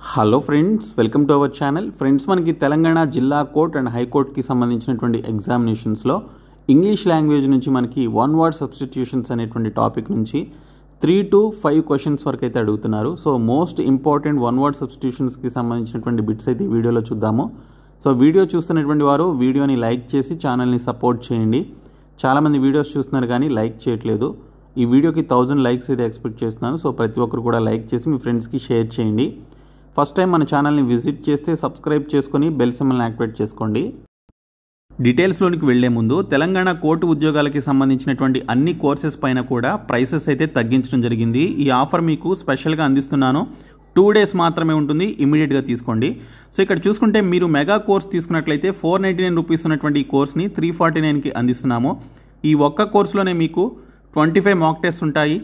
Hello friends, welcome to our channel. Friends, మనకి తెలంగాణ జిల్లా court and హైకోర్టుకి సంబంధించినటువంటి ఎగ్జామినేషన్స్లో ఇంగ్లీష్ లాంగ్వేజ్ నుంచి మనకి వన్ వర్డ్ సబ్స్టిట్యూషన్స్ అనేటువంటి టాపిక్ నుంచి 3 to 5 క్వశ్చన్స్ వరకు అయితే అడుగుతున్నారు. So most important one word సబ్స్టిట్యూషన్స్కి సంబంధించినటువంటి బిట్స్ అయితే ఈ వీడియోలో చూద్దాము. సో వీడియో చూస్తున్నటువంటి వారు వీడియోని లైక్ చేసి ఛానల్ని సపోర్ట్ చేయండి. చాలామంది వీడియోస్ చూస్తున్నారు కానీ లైక్ చేయట్లేదు. ఈ వీడియోకి 1000 లైక్స్ అయితే ఎక్స్పెక్ట్ చేస్తున్నాను. సో ప్రతి ఒక్కరు కూడా లైక్ చేసి మీ ఫ్రెండ్స్కి షేర్ చేయండి. ఫస్ట్ టైం మన ఛానల్ని విజిట్ చేస్తే సబ్స్క్రైబ్ చేసుకొని బెల్ సింబల్ని యాక్టివేట్ చేసుకోండి. డీటెయిల్స్లోనికి వెళ్లే ముందు తెలంగాణ కోర్టు ఉద్యోగాలకి సంబంధించినటువంటి అన్ని కోర్సెస్ పైన కూడా ప్రైసెస్ అయితే తగ్గించడం జరిగింది. ఈ ఆఫర్ మీకు స్పెషల్గా అందిస్తున్నాను. 2 days మాత్రమే ఉంటుంది, ఇమీడియట్గా తీసుకోండి. సో ఇక్కడ చూసుకుంటే మీరు మెగా కోర్స్ తీసుకున్నట్లయితే 499 రూపీస్ ఉన్నటువంటి ఈ కోర్స్ని 349కి అందిస్తున్నాము. ఈ ఒక్క కోర్సులోనే మీకు 25 మాక్ టెస్ట్ ఉంటాయి,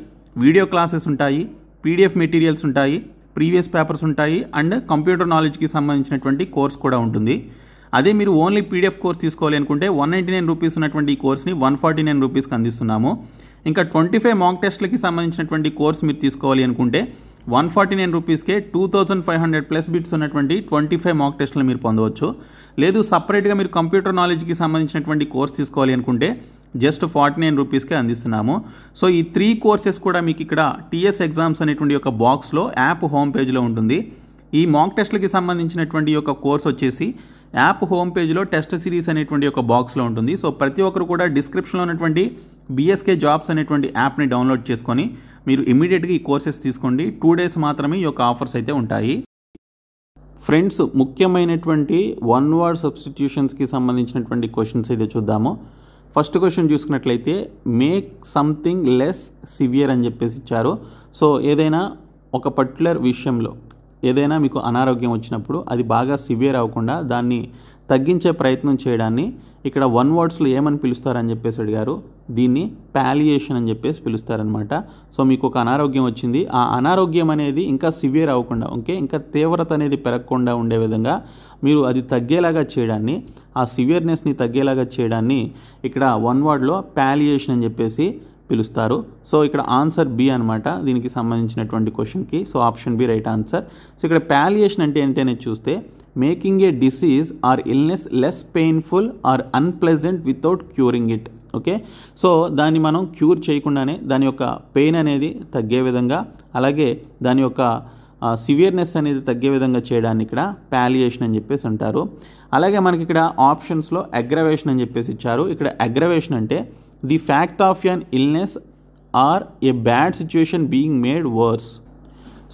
వీడియో క్లాసెస్ ఉంటాయి, పీడిఎఫ్ మెటీరియల్స్ ఉంటాయి, ప్రీవియస్ పేపర్స్ ఉంటాయి అండ్ కంప్యూటర్ నాలెడ్జ్కి సంబంధించినటువంటి కోర్స్ కూడా ఉంటుంది. అదే మీరు ఓన్లీ పీడిఎఫ్ కోర్స్ తీసుకోవాలి అనుకుంటే 199 రూపీస్ ఉన్నటువంటి ఈ కోర్స్ని 149 రూపీస్కి అందిస్తున్నాము. ఇంకా 25 మాక్ టెస్ట్లకి సంబంధించినటువంటి కోర్స్ మీరు తీసుకోవాలి అనుకుంటే 149 రూపీస్కే 2500+ బిట్స్ ఉన్నటువంటి 25 మాక్ టెస్ట్లు మీరు పొందవచ్చు. లేదు సపరేట్గా మీరు కంప్యూటర్ నాలెడ్జ్కి సంబంధించినటువంటి కోర్స్ తీసుకోవాలి అనుకుంటే జస్ట్ 49 రూపీస్కే అందిస్తున్నాము. సో ఈ 3 కోర్సెస్ కూడా మీకు ఇక్కడ టీఎస్ ఎగ్జామ్స్ అనేటువంటి ఒక బాక్స్లో యాప్ హోమ్ పేజ్లో ఉంటుంది. ఈ మాక్ టెస్ట్లకి సంబంధించినటువంటి ఒక కోర్స్ వచ్చేసి యాప్ హోమ్ పేజ్లో టెస్ట్ సిరీస్ అనేటువంటి ఒక బాక్స్లో ఉంటుంది. సో ప్రతి ఒక్కరు కూడా డిస్క్రిప్షన్లో ఉన్నటువంటి బీఎస్కే జాబ్స్ అనేటువంటి యాప్ని డౌన్లోడ్ చేసుకొని మీరు ఇమీడియట్గా ఈ కోర్సెస్ తీసుకోండి. 2 days మాత్రమే ఈ యొక్క ఆఫర్స్ అయితే ఉంటాయి. ఫ్రెండ్స్, ముఖ్యమైనటువంటి వన్ వర్డ్ సబ్స్టిట్యూషన్స్కి సంబంధించినటువంటి క్వశ్చన్స్ అయితే చూద్దాము. ఫస్ట్ క్వశ్చన్ చూసుకున్నట్లయితే మేక్ సంథింగ్ లెస్ సివియర్ అని చెప్పేసి ఇచ్చారు. సో ఏదైనా ఒక పర్టికులర్ విషయంలో ఏదైనా మీకు అనారోగ్యం వచ్చినప్పుడు అది బాగా సివియర్ అవ్వకుండా దాన్ని తగ్గించే ప్రయత్నం చేయడాన్ని ఇక్కడ వన్ వర్డ్స్లో ఏమని పిలుస్తారని చెప్పేసి అడిగారు. దీన్ని పాలియేషన్ అని చెప్పేసి పిలుస్తారనమాట. సో మీకు ఒక అనారోగ్యం వచ్చింది, ఆ అనారోగ్యం అనేది ఇంకా సివియర్ అవ్వకుండా ఇంకా తీవ్రత అనేది పెరగకుండా ఉండే విధంగా మీరు అది తగ్గేలాగా చేయడాన్ని, ఆ సివియర్నెస్ని తగ్గేలాగా చేయడాన్ని ఇక్కడ వన్ వర్డ్లో పాలియేషన్ అని చెప్పేసి పిలుస్తారు. సో ఇక్కడ ఆన్సర్ బి అనమాట దీనికి సంబంధించినటువంటి క్వశ్చన్కి. So option B right answer. So ఇక్కడ పాలియేషన్ అంటే ఏంటనే చూస్తే making a disease or illness less painful or unpleasant without curing it. Okay, so దాన్ని మనం క్యూర్ చేయకుండానే దాని యొక్క పెయిన్ అనేది తగ్గే విధంగా, అలాగే దాని యొక్క సివియర్నెస్ అనేది తగ్గే విధంగా చేయడాన్ని ఇక్కడ పాలియేషన్ అని చెప్పేసి అంటారు. అలాగే మనకి ఇక్కడ ఆప్షన్స్లో అగ్రవేషన్ అని చెప్పేసి ఇచ్చారు. ఇక్కడ అగ్రవేషన్ అంటే the fact of an illness or a bad situation being made worse.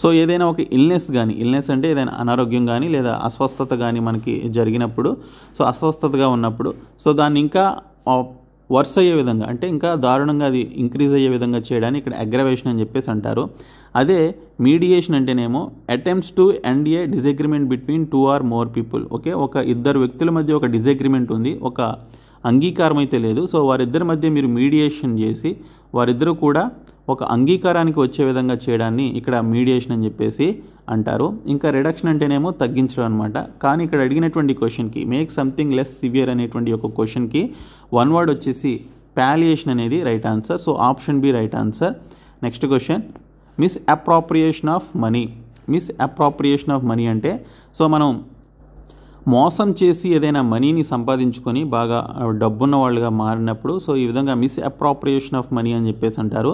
So ఏదైనా ఒక ఇల్నెస్ అంటే ఏదైనా అనారోగ్యం కానీ లేదా అస్వస్థత కానీ మనకి జరిగినప్పుడు, సో అస్వస్థతగా ఉన్నప్పుడు సో దాన్ని ఇంకా వర్స్ అయ్యే విధంగా అంటే ఇంకా దారుణంగా అది ఇంక్రీజ్ అయ్యే విధంగా చేయడాన్ని ఇక్కడ అగ్రవేషన్ అని చెప్పేసి అంటారు. అదే మీడియేషన్ అంటేనేమో attempts to end A disagreement between 2 or more people. Okay, ఒక ఇద్దరు వ్యక్తుల మధ్య ఒక డిసగ్రిమెంట్ ఉంది, ఒక అంగీకారం అయితే లేదు. సో వారిద్దరి మధ్య మీరు మీడియేషన్ చేసి వారిద్దరూ కూడా ఒక అంగీకారానికి వచ్చే విధంగా చేయడాన్ని ఇక్కడ మీడియేషన్ అని చెప్పేసి అంటారు. ఇంకా రిడక్షన్ అంటేనేమో తగ్గించడం అనమాట. కానీ ఇక్కడ అడిగినటువంటి క్వశ్చన్కి మేక్ సంథింగ్ లెస్ సివియర్ అనేటువంటి ఒక క్వశ్చన్కి వన్ వర్డ్ వచ్చేసి పాలియేషన్ అనేది right answer. So option B right answer. Next question misappropriation of money. Misappropriation of money అంటే సో మనం మోసం చేసి ఏదైనా మనీని సంపాదించుకొని బాగా డబ్బున్న వాళ్ళుగా మారినప్పుడు సో ఈ విధంగా మిస్అప్రాప్రియేషన్ ఆఫ్ మనీ అని చెప్పేసి అంటారు.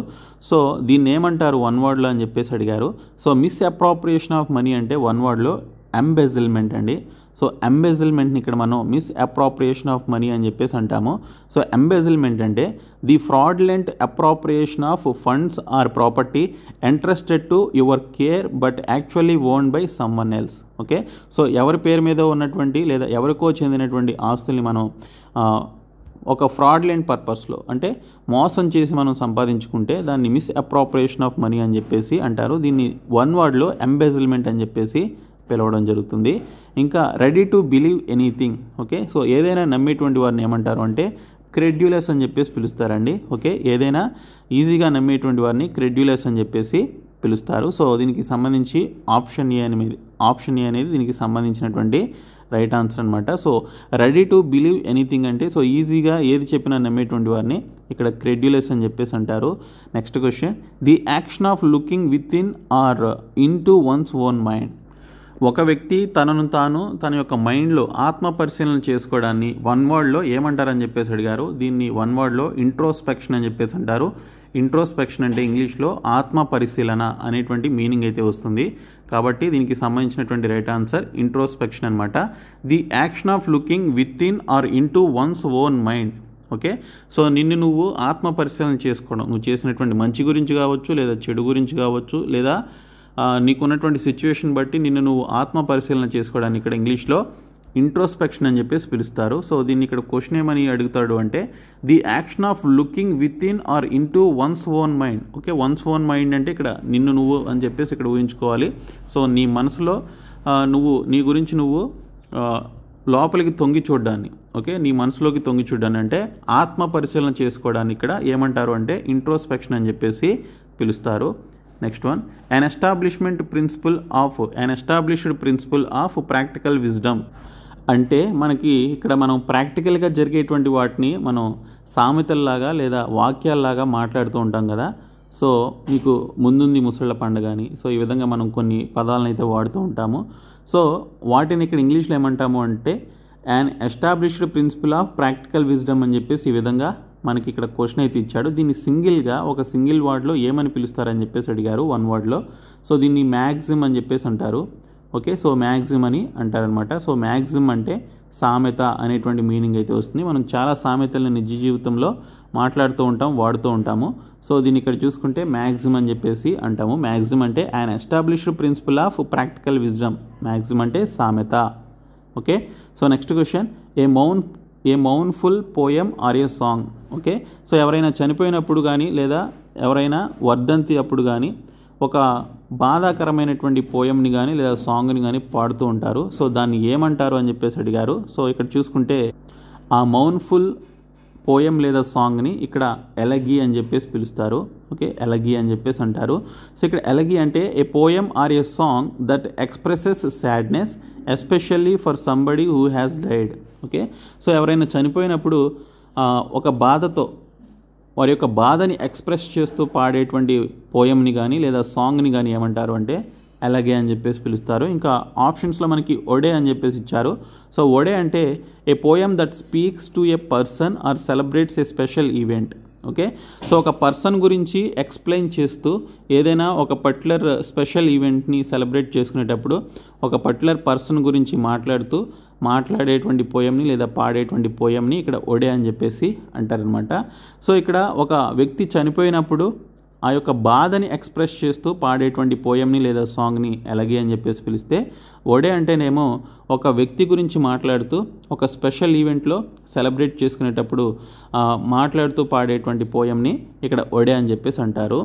సో దీన్ని ఏమంటారు వన్ వర్డ్లో అని చెప్పేసి అడిగారు. సో మిస్అప్రాప్రియేషన్ ఆఫ్ మనీ అంటే వన్ వర్డ్లో ఎంబెజిల్మెంట్ అండి. సో ఎంబెజిల్మెంట్ని ఇక్కడ మనం మిస్అప్రాప్రియేషన్ ఆఫ్ మనీ అని చెప్పేసి అంటాము. సో ఎంబెజిల్మెంట్ అంటే the fraudulent appropriation of funds are property entrusted to your care but actually owned by someone else. Okay, so ఎవరి పేరు మీద ఉన్నటువంటి లేదా ఎవరికో చెందినటువంటి ఆస్తుల్ని మనం ఒక ఫ్రాడ్లెంట్ పర్పస్లో అంటే మోసం చేసి మనం సంపాదించుకుంటే దాన్ని మిస్అప్రాప్రియేషన్ ఆఫ్ మనీ అని చెప్పేసి అంటారు. దీన్ని వన్ వర్డ్లో ఎంబెజిల్మెంట్ అని చెప్పేసి పిలవడం జరుగుతుంది. ఇంకా ready to believe anything. Okay, so ఏదైనా నమ్మేటువంటి వారిని ఏమంటారు అంటే క్రెడ్యులస్ అని చెప్పేసి పిలుస్తారండి. ఓకే, ఏదైనా ఈజీగా నమ్మేటువంటి వారిని క్రెడ్యులస్ అని చెప్పేసి పిలుస్తారు. సో దీనికి సంబంధించి ఆప్షన్ ఏ అనేది దీనికి సంబంధించినటువంటి రైట్ ఆన్సర్ అనమాట. So ready to believe anything అంటే సో ఈజీగా ఏది చెప్పినా నమ్మేటువంటి వారిని ఇక్కడ క్రెడ్యులస్ అని చెప్పేసి అంటారు. Next question the action of looking within or into one's own mind. ఒక వ్యక్తి తనను తాను తన యొక్క మైండ్లో ఆత్మ పరిశీలన చేసుకోవడాన్ని వన్ వర్డ్లో ఏమంటారని చెప్పేసి అడిగారు. దీన్ని వన్ వర్డ్లో ఇంట్రోస్పెక్షన్ అని చెప్పేసి అంటారు. ఇంట్రోస్పెక్షన్ అంటే ఇంగ్లీష్లో ఆత్మ పరిశీలన అనేటువంటి మీనింగ్ అయితే వస్తుంది. కాబట్టి దీనికి సంబంధించినటువంటి రైట్ ఆన్సర్ ఇంట్రోస్పెక్షన్ అనమాట. The action of looking within or into one's own mind. Okay, so నిన్ను నువ్వు ఆత్మ పరిశీలన చేసుకోవడం, నువ్వు చేసినటువంటి మంచి గురించి కావచ్చు, లేదా చెడు గురించి కావచ్చు, లేదా నీకున్నటువంటి సిచ్యువేషన్ బట్టి నిన్ను నువ్వు ఆత్మ పరిశీలన చేసుకోవడానికి ఇక్కడ ఇంగ్లీష్లో ఇంట్రోస్పెక్షన్ అని చెప్పేసి పిలుస్తారు. సో దీన్ని ఇక్కడ క్వశ్చన్ ఏమని అడుగుతాడు అంటే the action of looking within or into one's own mind. Okay, one's own mind అంటే ఇక్కడ నిన్ను నువ్వు అని చెప్పేసి ఇక్కడ ఊహించుకోవాలి. సో నీ మనసులో నీ గురించి నువ్వు లోపలికి తొంగి చూడ్డాన్ని, ఓకే, నీ మనసులోకి తొంగి చూడ్డాన్ని అంటే ఆత్మ పరిశీలన చేసుకోవడాన్ని ఇక్కడ ఏమంటారు అంటే ఇంట్రోస్పెక్షన్ అని చెప్పేసి పిలుస్తారు. Next one, an established principle of practical wisdom. అంటే మనకి ఇక్కడ మనం ప్రాక్టికల్గా జరిగేటువంటి వాటిని మనం సామెతల్లాగా లేదా వాక్యాల్లాగా మాట్లాడుతూ ఉంటాం కదా. సో మీకు ముందుంది ముసళ్ళ పండుగ అని, సో ఈ విధంగా మనం కొన్ని పదాలను అయితే వాడుతూ ఉంటాము. సో వాటిని ఇక్కడ ఇంగ్లీష్లో ఏమంటాము అంటే an established principle of practical wisdom అని చెప్పేసి ఈ విధంగా మనకి ఇక్కడ క్వశ్చన్ అయితే ఇచ్చాడు. దీన్ని సింగిల్గా ఒక సింగిల్ వర్డ్లో ఏమని పిలుస్తారని చెప్పేసి అడిగారు వన్ వర్డ్లో. సో దీన్ని మ్యాక్సిమ్ అని చెప్పేసి అంటారు. ఓకే, సో మ్యాక్సిమ్ అని అంటారనమాట. సో మ్యాక్సిమ్ అంటే సామెత అనేటువంటి మీనింగ్ అయితే వస్తుంది. మనం చాలా సామెతలను నిజ జీవితంలో మాట్లాడుతూ ఉంటాం, వాడుతూ ఉంటాము. సో దీన్ని ఇక్కడ చూసుకుంటే మ్యాక్సిమ్ అని చెప్పేసి అంటాము. మ్యాక్సిమ్ అంటే an established principle of practical wisdom. Maxim అంటే సామెత. Okay, so next question, a mournful poem or a song. Okay, so ఎవరైనా చనిపోయినప్పుడు కానీ లేదా ఎవరైనా వర్ధంతి అప్పుడు కానీ ఒక బాధాకరమైనటువంటి పోయంని కానీ లేదా సాంగ్ని కానీ పాడుతూ ఉంటారు. సో దాన్ని ఏమంటారు అని చెప్పేసి అడిగారు. సో ఇక్కడ చూసుకుంటే ఆ మౌన్ఫుల్ పోయం లేదా సాంగ్ని ఇక్కడ ఎలగీ అని చెప్పేసి పిలుస్తారు. ఓకే, ఎలగీ అని చెప్పేసి అంటారు. సో ఇక్కడ ఎలగీ అంటే a poem or a song that expresses sadness especially for somebody who has died. Okay, so ఎవరైనా చనిపోయినప్పుడు ఒక బాధతో వారి యొక్క బాధని ఎక్స్ప్రెస్ చేస్తూ పాడేటువంటి పోయంని కానీ లేదా సాంగ్ని కానీ ఏమంటారు అంటే ఎలాగే అని చెప్పేసి పిలుస్తారు. ఇంకా ఆప్షన్స్లో మనకి ఒడే అని చెప్పేసి ఇచ్చారు. సో ఒడే అంటే a poem that speaks to A person are celebrates A special event. Okay, so ఒక పర్సన్ గురించి ఎక్స్ప్లెయిన్ చేస్తూ ఏదైనా ఒక పర్టికులర్ స్పెషల్ ఈవెంట్ని సెలబ్రేట్ చేసుకునేటప్పుడు ఒక పర్టికులర్ పర్సన్ గురించి మాట్లాడేటువంటి పోయంని లేదా పాడేటువంటి పోయంని ఇక్కడ ఒడే అని చెప్పేసి అంటారనమాట. సో ఇక్కడ ఒక వ్యక్తి చనిపోయినప్పుడు ఆ యొక్క బాధని ఎక్స్ప్రెస్ చేస్తూ పాడేటువంటి పోయంని లేదా సాంగ్ని ఎలాగే అని చెప్పేసి పిలిస్తే, ఒడే అంటేనేమో ఒక వ్యక్తి గురించి మాట్లాడుతూ ఒక స్పెషల్ ఈవెంట్లో సెలబ్రేట్ చేసుకునేటప్పుడు మాట్లాడుతూ పాడేటువంటి పోయంని ఇక్కడ ఒడే అని చెప్పేసి అంటారు.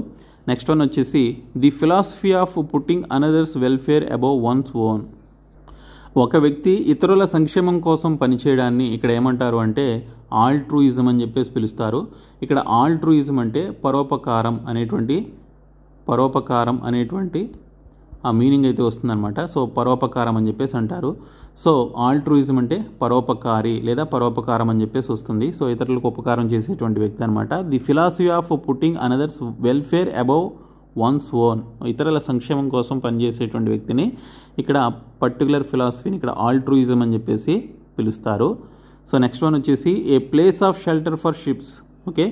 నెక్స్ట్ వన్ వచ్చేసి the philosophy of putting another's welfare above once own. ఒక వ్యక్తి ఇతరుల సంక్షేమం కోసం పనిచేయడాన్ని ఇక్కడ ఏమంటారు అంటే ఆల్ట్రూయిజం అని చెప్పేసి పిలుస్తారు. ఇక్కడ ఆల్ట్రూయిజం అంటే పరోపకారం అనేటువంటి ఆ మీనింగ్ అయితే వస్తుందన్నమాట. సో పరోపకారం అని చెప్పేసి అంటారు. సో ఆల్ట్రూయిజం అంటే పరోపకారి లేదా పరోపకారం అని చెప్పేసి వస్తుంది. సో ఇతరులకు ఉపకారం చేసేటువంటి వ్యక్తి అనమాట. The philosophy of putting another's welfare above once own. ఇతరుల సంక్షేమం కోసం పనిచేసేటువంటి వ్యక్తిని ఇక్కడ పర్టికులర్ ఫిలాసఫీని ఇక్కడ ఆల్ట్రూయిజం అని చెప్పేసి పిలుస్తారు. సో నెక్స్ట్ వన్ వచ్చేసి a place of shelter for ships. Okay,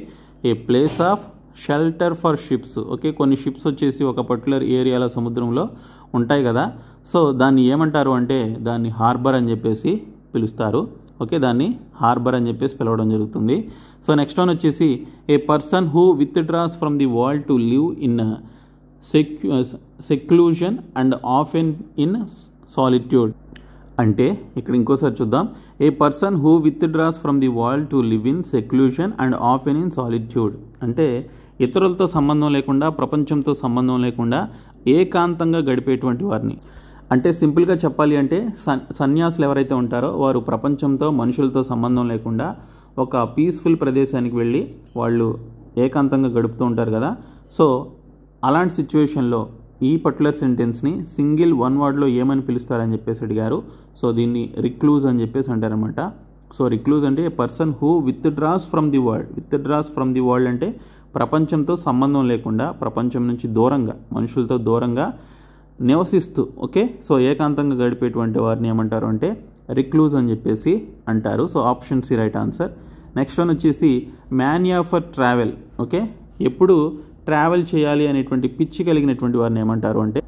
a place of shelter for ships. Okay, కొన్ని షిప్స్ వచ్చేసి ఒక పర్టికులర్ ఏరియాలో సముద్రంలో ఉంటాయి కదా. సో దాన్ని ఏమంటారు అంటే దాన్ని హార్బర్ అని చెప్పేసి పిలుస్తారు. ఓకే, దాన్ని హార్బర్ అని చెప్పేసి పిలవడం జరుగుతుంది. సో నెక్స్ట్ వన్ వచ్చేసి a person who withdraws from the world to live in seclusion and often in solitude. అంటే ఇక్కడ ఇంకోసారి చూద్దాం. A person who withdraws from the world to live in seclusion and often in solitude. అంటే ఇతరులతో సంబంధం లేకుండా, ప్రపంచంతో సంబంధం లేకుండా ఏకాంతంగా గడిపేటువంటి వారిని. అంటే సింపుల్గా చెప్పాలి అంటే సన్యాసులు ఎవరైతే ఉంటారో వారు ప్రపంచంతో, మనుషులతో సంబంధం లేకుండా ఒక పీస్ఫుల్ ప్రదేశానికి వెళ్ళి వాళ్ళు ఏకాంతంగా గడుపుతూ ఉంటారు కదా. సో అలాంటి సిచ్యువేషన్లో ఈ పర్టికులర్ సెంటెన్స్ని సింగిల్ వన్ వర్డ్లో ఏమని పిలుస్తారని చెప్పేసి అడిగారు. సో దీన్ని రిక్లూజ్ అని చెప్పేసి అంటారనమాట. సో రిక్లూజ్ అంటే a person who withdraws from the world అంటే ప్రపంచంతో సంబంధం లేకుండా, ప్రపంచం నుంచి దూరంగా, మనుషులతో దూరంగా నివసిస్తూ ఓకే సో ఏకాంతంగా గడిపేటువంటి వారిని ఏమంటారు అంటే రిక్లూజ్ అని చెప్పేసి అంటారు. So option C right answer. Next one వచ్చేసి మానియా ఫర్ ట్రావెల్. ఓకే ఎప్పుడు ట్రావెల్ చేయాలి అనేటువంటి పిచ్చి కలిగినటువంటి వారిని ఏమంటారు అంటే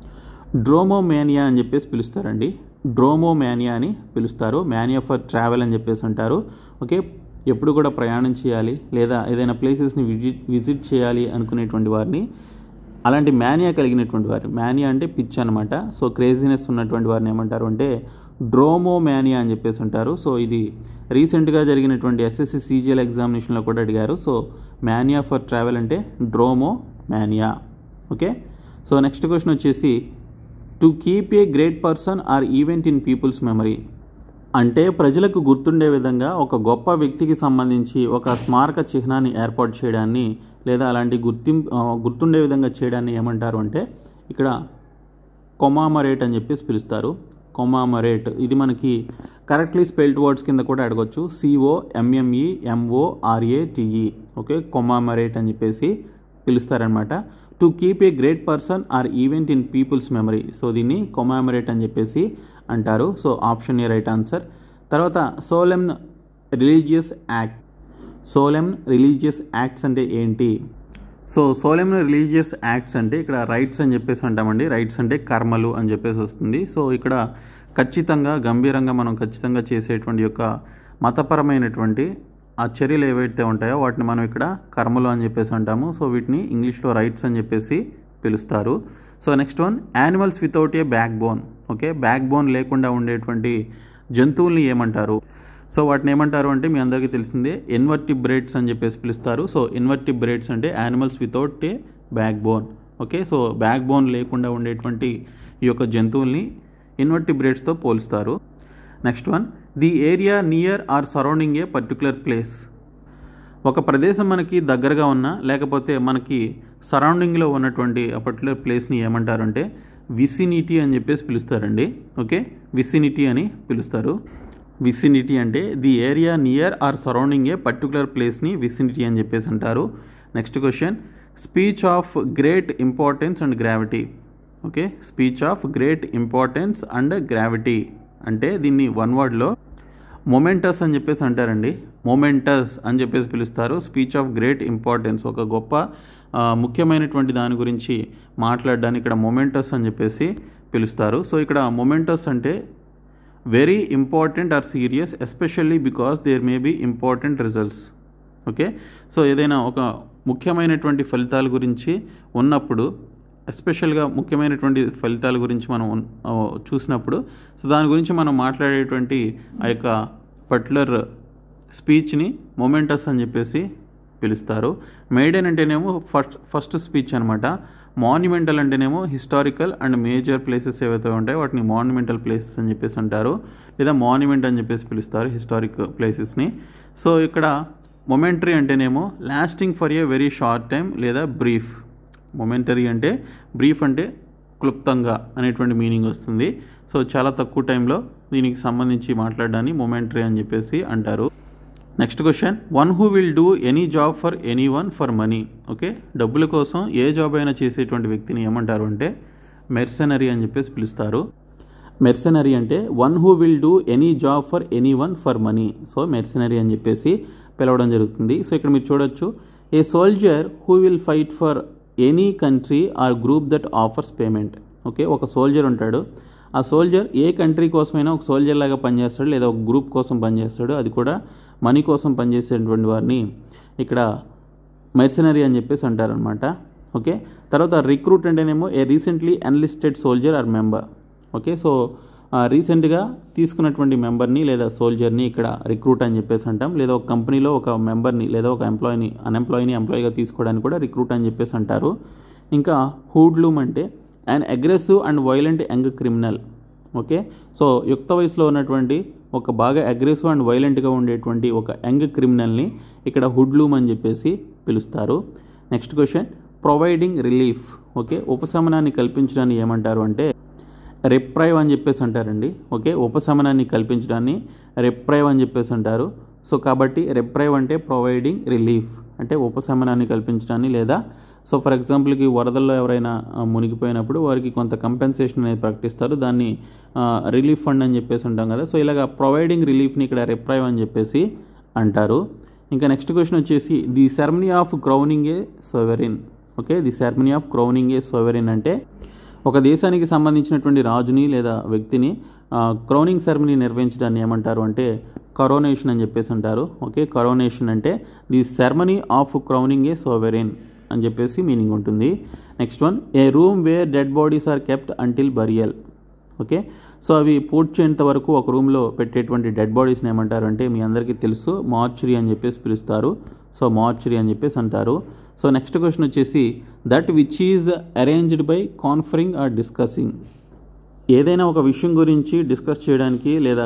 డ్రోమోమేనియా అని చెప్పేసి పిలుస్తారండి. డ్రోమోమేనియా అని పిలుస్తారు. మానియా ఫర్ ట్రావెల్ అని చెప్పేసి అంటారు. ఓకే ఎప్పుడు కూడా ప్రయాణం చేయాలి లేదా ఏదైనా ప్లేసెస్ని విజిట్ చేయాలి అనుకునేటువంటి వారిని, అలాంటి మానియా కలిగినటువంటి వారు, మానియా అంటే పిచ్ అనమాట. సో క్రేజీనెస్ ఉన్నటువంటి వారిని ఏమంటారు అంటే డ్రోమోమేనియా అని చెప్పేసి ఉంటారు. సో ఇది రీసెంట్గా జరిగినటువంటి ఎస్ఎస్సి సిజిఎల్ ఎగ్జామినేషన్లో కూడా అడిగారు. సో మానియా ఫర్ ట్రావెల్ అంటే డ్రోమోమేనియా. ఓకే సో నెక్స్ట్ క్వశ్చన్ వచ్చేసి to keep a great person or event in people's memory. అంటే ప్రజలకు గుర్తుండే విధంగా ఒక గొప్ప వ్యక్తికి సంబంధించి ఒక స్మారక చిహ్నాన్ని ఏర్పాటు చేయడాన్ని లేదా అలాంటి గుర్తుండే విధంగా చేయడాన్ని ఏమంటారు అంటే ఇక్కడ కొమామరేట్ అని చెప్పేసి పిలుస్తారు. కొమామరేట్ ఇది మనకి కరెక్ట్లీ స్పెల్డ్ వర్డ్స్ కింద కూడా అడగొచ్చు. COMMEMORATE. ఓకే కొమామరేట్ అని చెప్పేసి పిలుస్తారనమాట. To keep a great person or event in people's memory. So దీన్ని కొమామరేట్ అని చెప్పేసి అంటారు. So option A right answer. తర్వాత solemn religious act. Solemn religious acts అంటే ఏంటి? సో సోలెమ్ రిలీజియస్ యాక్ట్స్ అంటే ఇక్కడ రైట్స్ అని చెప్పేసి అంటామండి. రైట్స్ అంటే కర్మలు అని చెప్పేసి వస్తుంది. సో ఇక్కడ ఖచ్చితంగా గంభీరంగా మనం ఖచ్చితంగా చేసేటువంటి యొక్క మతపరమైనటువంటి ఆ చర్యలు ఏవైతే ఉంటాయో వాటిని మనం ఇక్కడ కర్మలు అని చెప్పేసి అంటాము. సో వీటిని ఇంగ్లీష్లో రైట్స్ అని చెప్పేసి పిలుస్తారు. So next one animals without a back bone. Okay back bone లేకుండా ఉండేటువంటి జంతువుల్ని ఏమంటారు? సో వాటిని ఏమంటారు అంటే మీ అందరికీ తెలిసిందే ఇన్వర్టిబ్రేట్స్ అని చెప్పేసి పిలుస్తారు. సో ఇన్వర్టిబ్రేట్స్ అంటే animals without a back bone. Okay so back bone లేకుండా ఉండేటువంటి ఈ యొక్క జంతువుల్ని ఇన్వర్టిబ్రేట్స్తో పోలుస్తారు. Next one the area near or surrounding a particular place. ఒక ప్రదేశం మనకి దగ్గరగా ఉన్న లేకపోతే మనకి సరౌండింగ్లో ఉన్నటువంటి ఆ పర్టికులర్ ప్లేస్ని ఏమంటారు అంటే విసినిటీ అని చెప్పేసి పిలుస్తారండి. ఓకే విసినిటీ అని పిలుస్తారు. విసినిటీ అంటే the area near or surrounding a particular ప్లేస్ని విసినిటీ అని చెప్పేసి అంటారు. Next question speech of great importance and gravity. Okay speech of great importance and gravity అంటే దీన్ని వన్ వర్డ్లో మొమెంటస్ అని చెప్పేసి అంటారండి. మొమెంటస్ అని చెప్పేసి పిలుస్తారు. స్పీచ్ ఆఫ్ గ్రేట్ ఇంపార్టెన్స్ ఒక గొప్ప ముఖ్యమైనటువంటి దాని గురించి మాట్లాడడానికి ఇక్కడ మొమెంటస్ అని చెప్పేసి పిలుస్తారు. సో ఇక్కడ మొమెంటస్ అంటే very important or serious especially because there may be important results. Okay so ఏదైనా ఒక ముఖ్యమైనటువంటి ఫలితాల గురించి ఉన్నప్పుడు ఎస్పెషల్గా ముఖ్యమైనటువంటి ఫలితాల గురించి మనం చూసినప్పుడు సో దాని గురించి మనం మాట్లాడేటువంటి ఆ యొక్క పర్టికులర్ స్పీచ్ని మొమెంటస్ అని చెప్పేసి పిలుస్తారు. మెయిడెన్ అంటేనేమో ఫస్ట్ స్పీచ్ అనమాట. మాన్యుమెంటల్ అంటేనేమో హిస్టారికల్ అండ్ మేజర్ ప్లేసెస్ ఏవైతే ఉంటాయో వాటిని మాన్యుమెంటల్ ప్లేసెస్ అని చెప్పేసి అంటారు లేదా మాన్యుమెంట్ అని చెప్పేసి పిలుస్తారు హిస్టారిక్ ప్లేసెస్ని. సో ఇక్కడ మొమెంటరీ అంటేనేమో lasting for a very short time లేదా బ్రీఫ్. మొమెంటరీ అంటే బ్రీఫ్ అంటే క్లుప్తంగా అనేటువంటి మీనింగ్ వస్తుంది. సో చాలా తక్కువ టైంలో దీనికి సంబంధించి మాట్లాడడాన్ని మొమెంటరీ అని చెప్పేసి అంటారు. Next question one who will do any job for anyone for money. Okay డబ్బుల కోసం ఏ జాబ్ అయినా చేసేటువంటి వ్యక్తిని ఏమంటారు అంటే మెర్సనరీ అని చెప్పేసి పిలుస్తారు. మెర్సనరీ అంటే one who will do any job for anyone for money. So mercenary అని చెప్పేసి పిలవడం జరుగుతుంది. సో ఇక్కడ మీరు చూడొచ్చు a soldier who will fight for any country or group that offers payment. Okay ఒక సోల్జర్ ఉంటాడు. ఆ సోల్జర్ ఏ కంట్రీ కోసమైనా ఒక సోల్జర్ లాగా పనిచేస్తాడు లేదా ఒక గ్రూప్ కోసం పనిచేస్తాడు, అది కూడా మనీ కోసం పనిచేసేటువంటి వారిని ఇక్కడ మెర్సనరీ అని చెప్పేసి అంటారనమాట. ఓకే తర్వాత రిక్రూట్ అంటేనేమో a recently enlisted soldier or member. Okay so రీసెంట్గా తీసుకున్నటువంటి మెంబర్ని లేదా సోల్జర్ని ఇక్కడ రిక్రూట్ అని చెప్పేసి అంటాం. లేదా ఒక కంపెనీలో ఒక మెంబర్ని లేదా ఒక ఎంప్లాయీని ఎంప్లాయీగా తీసుకోవడానికి కూడా రిక్రూట్ అని చెప్పేసి అంటారు. ఇంకా హూడ్లూమ్ అంటే and aggressive and violent young criminal. Okay so యుక్త వయసులో ఉన్నటువంటి ఒక బాగా అగ్రెసివ్ అండ్ వైలెంట్గా ఉండేటువంటి ఒక యంగ్ క్రిమినల్ని ఇక్కడ హుడ్లూమ్ అని చెప్పేసి పిలుస్తారు. Next question providing relief. Okay ఉపశమనాన్ని కల్పించడాన్ని ఏమంటారు అంటే రిప్రైవ్ అని చెప్పేసి అంటారండి. ఓకే ఉపశమనాన్ని కల్పించడాన్ని రిప్రైవ్ అని చెప్పేసి అంటారు. సో కాబట్టి రిప్రైవ్ అంటే ప్రొవైడింగ్ రిలీఫ్ అంటే ఉపశమనాన్ని కల్పించడాన్ని లేదా సో ఫర్ ఎగ్జాంపుల్కి వరదల్లో ఎవరైనా మునిగిపోయినప్పుడు వారికి కొంత కంపెన్సేషన్ అనేది ప్రకటిస్తారు, దాన్ని రిలీఫ్ ఫండ్ అని చెప్పేసి ఉంటాం కదా. సో ఇలాగ ప్రొవైడింగ్ రిలీఫ్ని ఇక్కడ రిప్రైవ్ అని చెప్పేసి అంటారు. ఇంకా నెక్స్ట్ క్వశ్చన్ వచ్చేసి the ceremony of crowning a సోవెరిన్. Okay, the ceremony of crowning a సోవెరిన్ అంటే ఒక దేశానికి సంబంధించినటువంటి రాజుని లేదా వ్యక్తిని క్రౌనింగ్ సెరమనీ నిర్వహించడాన్ని ఏమంటారు అంటే కరోనేషన్ అని చెప్పేసి అంటారు. ఓకే, కరోనేషన్ అంటే the ceremony of crowning a sovereign అని చెప్పేసి మీనింగ్ ఉంటుంది. Next one, a room where dead bodies are kept until burial. Okay, so అవి పూడ్చేంత వరకు ఒక రూమ్లో పెట్టేటువంటి డెడ్ బాడీస్ని ఏమంటారు అంటే మీ అందరికీ తెలుసు మార్చురీ అని చెప్పేసి పిలుస్తారు. సో మార్చురీ అని చెప్పేసి అంటారు. సో నెక్స్ట్ క్వశ్చన్ వచ్చేసి that which is arranged by conferring or discussing. ఏదైనా ఒక విషయం గురించి డిస్కస్ చేయడానికి లేదా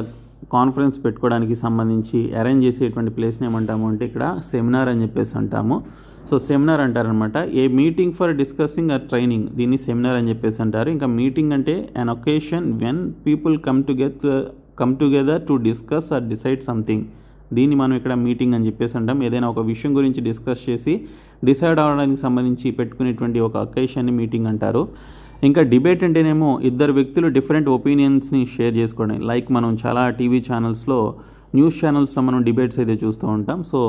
కాన్ఫరెన్స్ పెట్టుకోవడానికి సంబంధించి అరేంజ్ చేసేటువంటి ప్లేస్ని ఏమంటాము అంటే ఇక్కడ సెమినార్ అని చెప్పేసి అంటాము. సో సెమినార్ అంటారనమాట. A meeting for discussing or training, దీన్ని సెమినార్ అని చెప్పేసి అంటారు. ఇంకా మీటింగ్ అంటే an occasion when people come together to discuss or decide something, దీన్ని మనం ఇక్కడ మీటింగ్ అని చెప్పేసి అంటాం. ఏదైనా ఒక విషయం గురించి డిస్కస్ చేసి డిసైడ్ అవ్వడానికి సంబంధించి పెట్టుకునేటువంటి ఒక ఒకేషన్ని మీటింగ్ అంటారు. ఇంకా డిబేట్ అంటేనేమో ఇద్దరు వ్యక్తులు డిఫరెంట్ ఒపీనియన్స్ని షేర్ చేసుకోవడం. లైక్ మనం చాలా టీవీ ఛానల్స్లో న్యూస్ ఛానల్స్లో మనం డిబేట్స్ అయితే చూస్తూ ఉంటాం. సో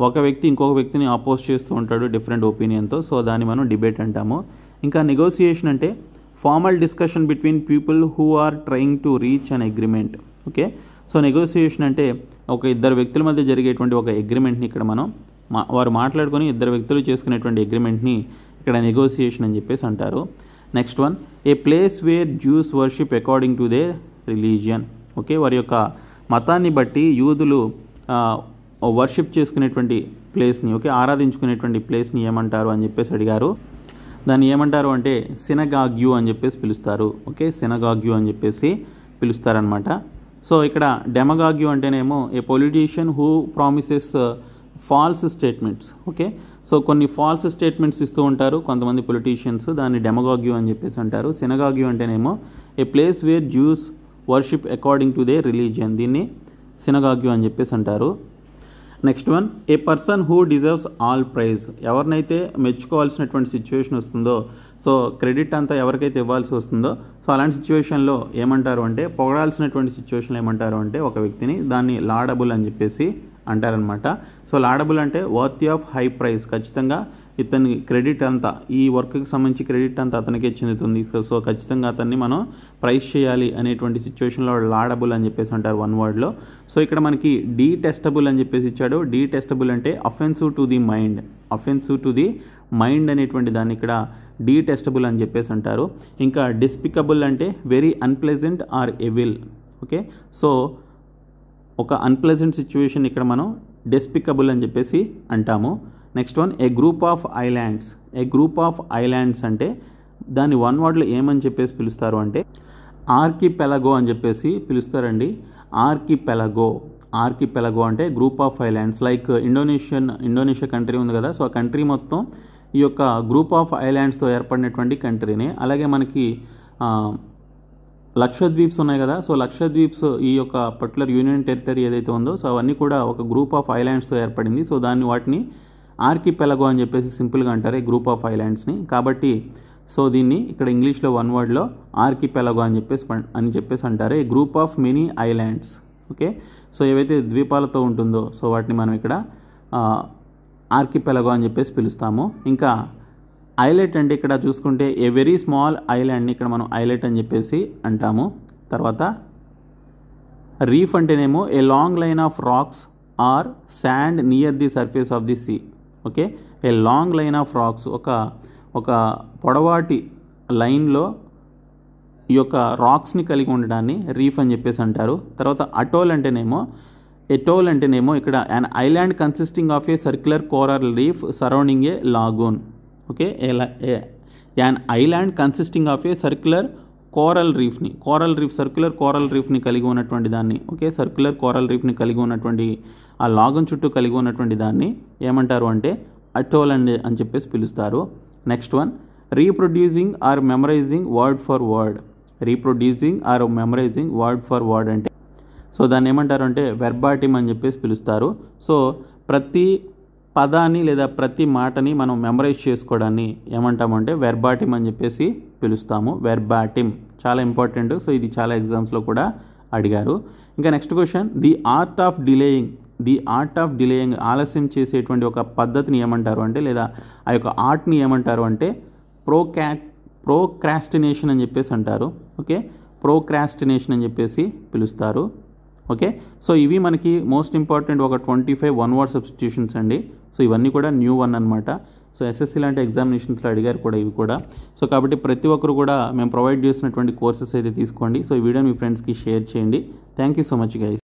ఒక వ్యక్తి ఇంకొక వ్యక్తిని అపోజ్ చేస్తూ ఉంటాడు డిఫరెంట్ ఒపీనియన్తో, సో దాన్ని మనం డిబేట్ అంటాము. ఇంకా నెగోసియేషన్ అంటే formal discussion between people who are trying to reach an agreement. Okay, so negotiation అంటే ఒక ఇద్దరు వ్యక్తుల మధ్య జరిగేటువంటి ఒక అగ్రిమెంట్ని ఇక్కడ మనం వారు మాట్లాడుకొని ఇద్దరు వ్యక్తులు చేసుకునేటువంటి అగ్రిమెంట్ని ఇక్కడ నెగోసియేషన్ అని చెప్పేసి అంటారు. Next one, A place where Jews worship according to their religion. Okay, వారి యొక్క మతాన్ని బట్టి యూదులు వర్షిప్ చేసుకునేటువంటి ప్లేస్ని, ఓకే, ఆరాధించుకునేటువంటి ప్లేస్ని ఏమంటారు అని చెప్పేసి అడిగారు. దాన్ని ఏమంటారు అంటే సినగాగ్యూ అని చెప్పేసి పిలుస్తారు. ఓకే, సినగాగ్యూ అని చెప్పేసి పిలుస్తారనమాట. సో ఇక్కడ డెమగాగ్యూ అంటేనేమో a politician who promises false statements. Okay, so కొన్ని ఫాల్స్ స్టేట్మెంట్స్ ఇస్తూ ఉంటారు కొంతమంది పొలిటీషియన్స్, దాన్ని డెమగాగ్యూ అని చెప్పేసి అంటారు. సినగాగ్యూ అంటేనేమో a place where Jews worship according to their religion, దీన్ని సినగాగ్యూ అని చెప్పేసి అంటారు. Next one, a person who deserves all praise. ఎవరినైతే మెచ్చుకోవాల్సినటువంటి సిచ్యువేషన్ వస్తుందో, సో క్రెడిట్ అంతా ఎవరికైతే ఇవ్వాల్సి వస్తుందో, సో అలాంటి సిచ్యువేషన్లో ఏమంటారు అంటే పొగడాల్సినటువంటి సిచ్యువేషన్లో ఏమంటారు అంటే ఒక వ్యక్తిని దాన్ని లాడబుల్ అని చెప్పేసి అంటారనమాట. సో లాడబుల్ అంటే వర్తీ ఆఫ్ హై ప్రైజ్, ఖచ్చితంగా ఇతని క్రెడిట్ అంతా, ఈ వర్క్కి సంబంధించి క్రెడిట్ అంతా అతనికే చెందుతుంది. సో ఖచ్చితంగా అతన్ని మనం ప్రైజ్ చేయాలి అనేటువంటి సిచ్యువేషన్లో లాడబుల్ అని చెప్పేసి అంటారు వన్ వర్డ్లో. సో ఇక్కడ మనకి డీటెస్టబుల్ అని చెప్పేసి ఇచ్చాడు. డీటెస్టబుల్ అంటే offensive to the mind, offensive to the mind అనేటువంటి దాన్ని ఇక్కడ డీటెస్టబుల్ అని చెప్పేసి అంటారు. ఇంకా డిస్పికబుల్ అంటే very unpleasant or evil. Okay, so ఒక అన్ప్లెజెంట్ సిచ్యువేషన్ ఇక్కడ మనం డెస్పికబుల్ అని చెప్పేసి అంటాము. Next one, a group of islands. A group of islands అంటే దాన్ని వన్ వర్డ్లో ఏమని చెప్పేసి పిలుస్తారు అంటే ఆర్కిపెలగో అని చెప్పేసి పిలుస్తారండి. ఆర్కిపెలగో, ఆర్కిపెలగో అంటే group of islands. Like Indonesia country ఉంది కదా, సో ఆ కంట్రీ మొత్తం ఈ యొక్క గ్రూప్ ఆఫ్ ఐలాండ్స్తో ఏర్పడినటువంటి కంట్రీనే. అలాగే మనకి లక్షద్వీప్స్ ఉన్నాయి కదా, సో లక్షద్వీప్స్ ఈ యొక్క పర్టికులర్ యూనియన్ టెరిటరీ ఏదైతే ఉందో, సో అవన్నీ కూడా ఒక గ్రూప్ ఆఫ్ ఐలాండ్స్తో ఏర్పడింది. సో వాటిని ఆర్కిపెలగో అని చెప్పేసి సింపుల్గా అంటారు ఈ గ్రూప్ ఆఫ్ ఐలాండ్స్ని. కాబట్టి సో దీన్ని ఇక్కడ ఇంగ్లీష్లో వన్ వర్డ్లో ఆర్కిపెలగో అని చెప్పేసి అంటారు a group of many islands. Okay, so ఏవైతే ద్వీపాలతో ఉంటుందో సో వాటిని మనం ఇక్కడ ఆర్కిపెలగో అని చెప్పేసి పిలుస్తాము. ఇంకా ఐలెట్ అంటే ఇక్కడ చూసుకుంటే ఏ వెరీ స్మాల్ ఐలాండ్ని ఇక్కడ మనం ఐలెట్ అని చెప్పేసి అంటాము. తర్వాత రీఫ్ అంటేనేమో a long line of rocks or sand near the surface of the sea. Okay, a long line of rocks, ఒక పొడవాటి లైన్లో ఈ యొక్క రాక్స్ని కలిగి ఉండడాన్ని రీఫ్ అని చెప్పేసి అంటారు. తర్వాత అటోల్ అంటేనేమో ఇక్కడ an island consisting of a circular coral reef surrounding a lagoon. Okay, an island consisting of a circular circular coral రీఫ్ని కలిగి ఉన్నటువంటి దాన్ని, ఓకే, సర్క్యులర్ కోరల్ రీఫ్ని కలిగి ఉన్నటువంటి ఆ లాగూన్ చుట్టూ కలిగి ఉన్నటువంటి దాన్ని ఏమంటారు అంటే అటోల్ అని చెప్పేసి పిలుస్తారు. Next one, reproducing or memorising word for word. Reproducing or memorising word for word అంటే సో దాన్ని ఏమంటారు అంటే వెర్బాటిమ్ అని చెప్పేసి పిలుస్తారు. సో ప్రతి పదాన్ని లేదా ప్రతి మాటని మనం మెమరైజ్ చేసుకోవడాన్ని ఏమంటామంటే వెర్బాటిమ్ అని చెప్పేసి పిలుస్తాము. వెర్బాటిమ్ చాలా ఇంపార్టెంట్. సో ఇది చాలా ఎగ్జామ్స్లో కూడా అడిగారు. ఇంకా next question, the art of delaying ఆలస్యం చేసేటువంటి ఒక పద్ధతిని ఏమంటారు అంటే, లేదా ఆ యొక్క ఆర్ట్ని ఏమంటారు అంటే ప్రోక్రాస్టినేషన్ అని చెప్పేసి అంటారు. ఓకే, ప్రోక్రాస్టినేషన్ అని చెప్పేసి పిలుస్తారు. ఓకే, సో ఇవి మనకి మోస్ట్ ఇంపార్టెంట్ ఒక 25 వన్ వర్డ్ సబ్స్టిట్యూషన్స్ అండి. సో ఇవన్నీ కూడా న్యూ వన్ అనమాట. సో ఎస్ఎస్సి లాంటి ఎగ్జామినేషన్స్లో అడిగారు కూడా ఇవి కూడా. సో కాబట్టి ప్రతి ఒక్కరు కూడా మేము ప్రొవైడ్ చేసినటువంటి కోర్సెస్ అయితే తీసుకోండి. సో ఈ వీడియో మీ ఫ్రెండ్స్కి షేర్ చేయండి. Thank you so much guys.